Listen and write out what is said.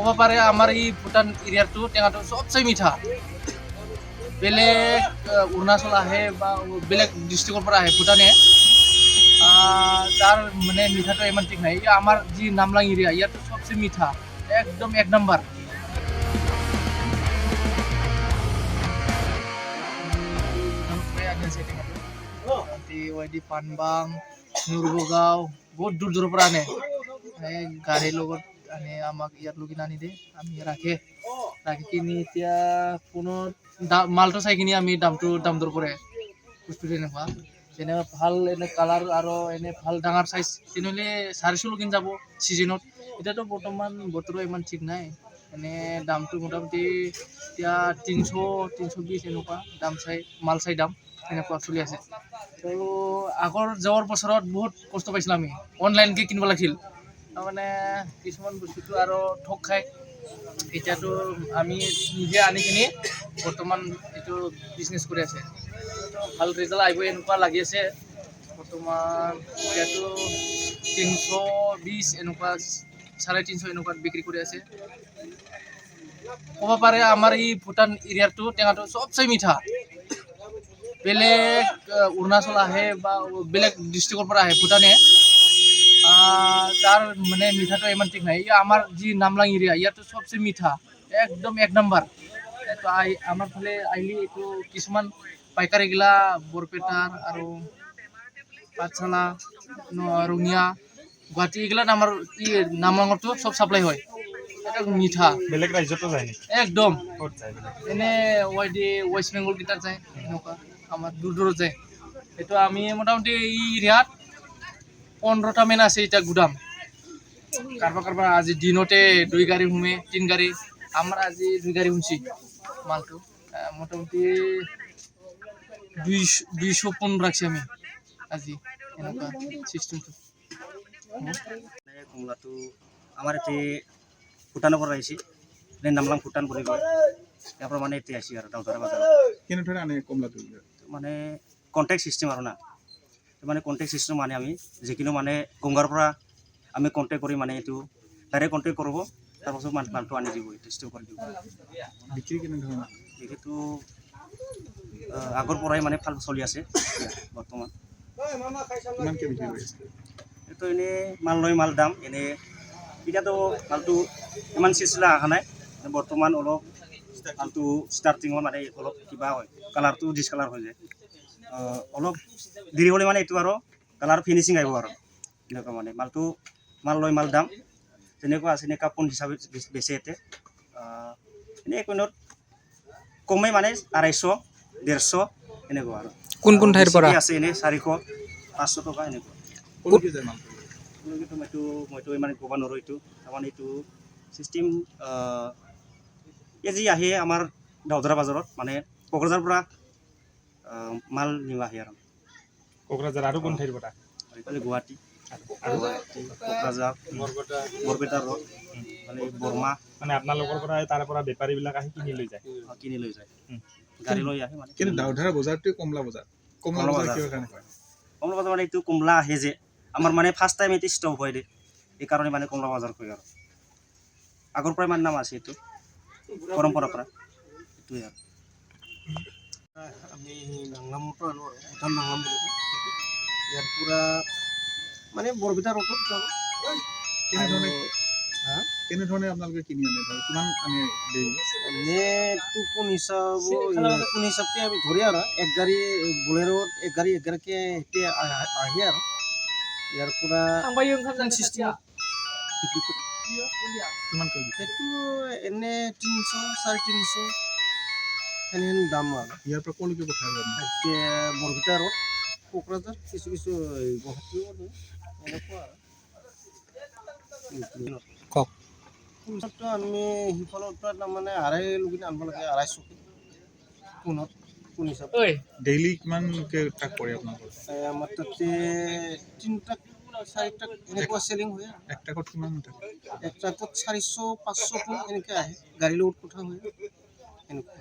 ক'ব পাৰে আমাৰ এই ভূটান এৰিয়াটো টেঙাটো চবচে মিঠা। বেলেগ অৰুণাচল আহে বা বেলেগ ডিষ্ট্ৰিক্টৰ পৰা আহে ভূটানে, তাৰ মানে মিঠাটো ইমান ঠিক নাই। আমাৰ যি নামলাং এৰিয়া ইয়াতো চবচে মিঠা, একদম এক নম্বৰ। পানবাং, নুৰবগাঁও বহুত দূৰ দূৰৰ পৰা আনে, গাড়ীৰ লগত আনে, আমাক ইয়াত লগি আনি দিয়ে, আমি ৰাখি কিনি এতিয়া ফোনত মালটো চাই কিনি আমি দাম দৰ কৰে বস্তুটো এনেকুৱা ভাল এনে কালাৰ আৰু এনে ভাল ডাঙৰ চাইজ তেনেহ'লে 400 লগিন যাব ছিজনত। এতিয়াতো বৰ্তমান বতৰো ইমান ঠিক নাই, এনে দামটো মোটামুটি এতিয়া 300-320 এনেকুৱা দাম চাই মাল চাই দাম এনেকুৱা চলি আছে। তো আগৰ যোৱাৰ বছৰত বহুত কষ্ট পাইছিলোঁ আমি, অনলাইনকৈ কিনিব লাগিছিল, তাৰমানে কিছুমান বস্তুটো আৰু ঠগ খায়। এতিয়াতো আমি নিজে আনি কিনি বৰ্তমান এইটো বিজনেছ কৰি আছে, ভাল ৰিজাল্ট আহিব এনেকুৱা লাগি আছে। বৰ্তমান এতিয়াতো 320 এনেকুৱা 350 এনেকুৱাত বিক্ৰী কৰি আছে। ক'ব পাৰে আমাৰ এই ভূটান এৰিয়াটো টেঙাটো চবচে মিঠা। বেলেগ অৰুণাচল আহে বা বেলেগ ডিষ্ট্ৰিক্টৰ পৰা আহে ভূটানে, তাৰ মানে মিঠাটো ইমান ঠিক নাই। আমাৰ যি নামলাং এৰিয়া ইয়াতো চবচে মিঠা, একদম এক নম্বৰ। এইটো আমাৰ ফালে আহিলে এইটো কিছুমান পাইকাৰীগিলা বৰপেটাৰ আৰু পাঠশালা, ৰঙিয়া, গুৱাহাটী এইগিলাত আমাৰ নামলাঙতো চব চাপ্লাই হয়। একদম মিঠা, বেলেগ ৰাজ্যতো যায় নেকি? একদম ক'ত যায় বেলেগ? এনে ৱেষ্ট বেংগল কেইটাত যায়, এনেকুৱা আমাৰ দূৰ দূৰত যায়। এইটো আমি মোটামুটি এই এৰিয়াত 15টা মান আছে এতিয়া গুদাম। কাৰোবাৰ আজি দিনতে 2 গাড়ী সোমে, 3 গাড়ী। আমাৰ আজি 2 গাড়ী সোমছি মালটো, মোটামুটি 200 পোন ৰাখছি আমি আজি, এনেকুৱা চিষ্টেমটো। কমলাটো আমাৰ ইয়াতে ভূটানৰ পৰা আহিছে, নামলাং ভূটান বুলি কয়, ইয়াৰ পৰা মানে এতিয়া আহিছে আৰু দাউধাৰা বাজাৰত। কেনেধৰণে আনে কমলাটো? মানে কণ্টেক্ট চিষ্টেম আৰু না, মানে কণ্টেক্ট চিষ্টেম মানে আমি যিকোনো মানে গংগাৰ পৰা আমি কণ্টেক্ট কৰি মানে এইটো ডাইৰেক্ট কণ্টেক্ট কৰিব, তাৰপাছত মালটো আনি দিব, টেষ্টটো কৰি দিব। বিক্ৰী কেনেধৰণে? বিক্ৰীটো আগৰ পৰাই মানে ভাল চলি আছে বৰ্তমান। কিমানকৈ বিক্ৰী কৰি আছে? এইটো এনেই মাল লৈ মাল দাম, এনেই এতিয়াতো মালটো ইমান চিলচিলা অহা নাই, বৰ্তমান অলপ মালটো ষ্টাৰ্টিঙত মানে অলপ কিবা হয়, কালাৰটো ডিছকালাৰ হৈ যায়। অলপ দেৰি হ'লে মানে এইটো আৰু কালাৰ ফিনিচিং আহিব আৰু এনেকুৱা মানে মালটো মাল লৈ মাল দাম যেনেকুৱা আছে, এনেকুৱা পোন হিচাপে বেচে ইয়াতে। এনেই কোনত কমেই মানে 250-150 এনেকুৱা আৰু কোন ঠাইৰ পৰা আছে, এনেই 400-500 টকা এনেকুৱা। ক'লৈকে যায় মালটো? মইতো ইমান ক'ব নোৱাৰোঁ। এইটো তাৰমানে এইটো চিষ্টেম এই যি আহে আমাৰ দাউধাৰা বাজাৰত, মানে কোকৰাঝাৰৰ পৰা মাল নিব আহে আৰু কোকৰাঝাৰ আৰু কোন ঠাইৰ পৰা? এইফালে গুৱাহাটী, কোকৰাঝাৰ, বৰপেটা ৰোড, মানে বৰমা, মানে আপোনালোকৰ পৰা তাৰে পৰা বেপাৰীবিলাক আহি কিনি লৈ যায়? কিনি লৈ যায়, গাড়ী লৈ আহে মানে। কিন্তু দাউধাৰা বজাৰটোৱে কমলা বজাৰ। কমলা বজাৰ কিহৰ কাৰণে কয়? কমলা বজাৰ মানে এইটো কমলা আহে যে আমাৰ মানে ফাৰ্ষ্ট টাইম এইটো ষ্টপ হয় দে, এইকাৰণে মানে কমলা বজাৰ কয় আৰু আগৰ পৰাই মানে নাম আছে, এইটো পৰম্পৰাৰ পৰা এইটোৱে আৰু। আমি নাংলামতো আনো আৰু ভূটান নাংলাম বুলি কয়। ইয়াৰ পৰা মানে বৰপেটা ৰোডত যাব। কেনেধৰণে আপোনালোকে কিনি আনে? ধৰক কিমান আনে দেই? এনেইতো পোন হিচাপকে আমি ধৰি আৰু এক গাড়ী বলেৰত এক গাড়ীকৈ এতিয়া আহে আৰু ইয়াৰ পৰা চিষ্টেমত বিক্ৰী কৰে। কিমানকৈ বিক্ৰী? সেইটো এনে 300-350 সেনেহেন দাম আৰু। ইয়াৰ পৰা ক'লৈকে পঠাই যায়? এতিয়া বৰপেটা ৰোড, কোকৰাঝাৰ, কিছু গুৱাহাটীও দিয়ে, এনেকুৱা আৰু। কওক। পইচাটো আমি সিফালৰ পৰা তাৰমানে 250 লগিন আনিব লাগে, 250 পোনত পোন হিচাপে। ডেইলি কিমানকৈ ট্ৰাক পৰে আপোনালোকৰ? আমাৰ তাতে 3 ট্ৰাক 4 ট্ৰাক এনেকুৱা চেলিং হয়। এক ট্ৰাকত কিমান থাকে? এক ট্ৰাকত 400-500 পোন এনেকৈ আহে, গাড়ীৰ লগত কথা হয় এনেকুৱা।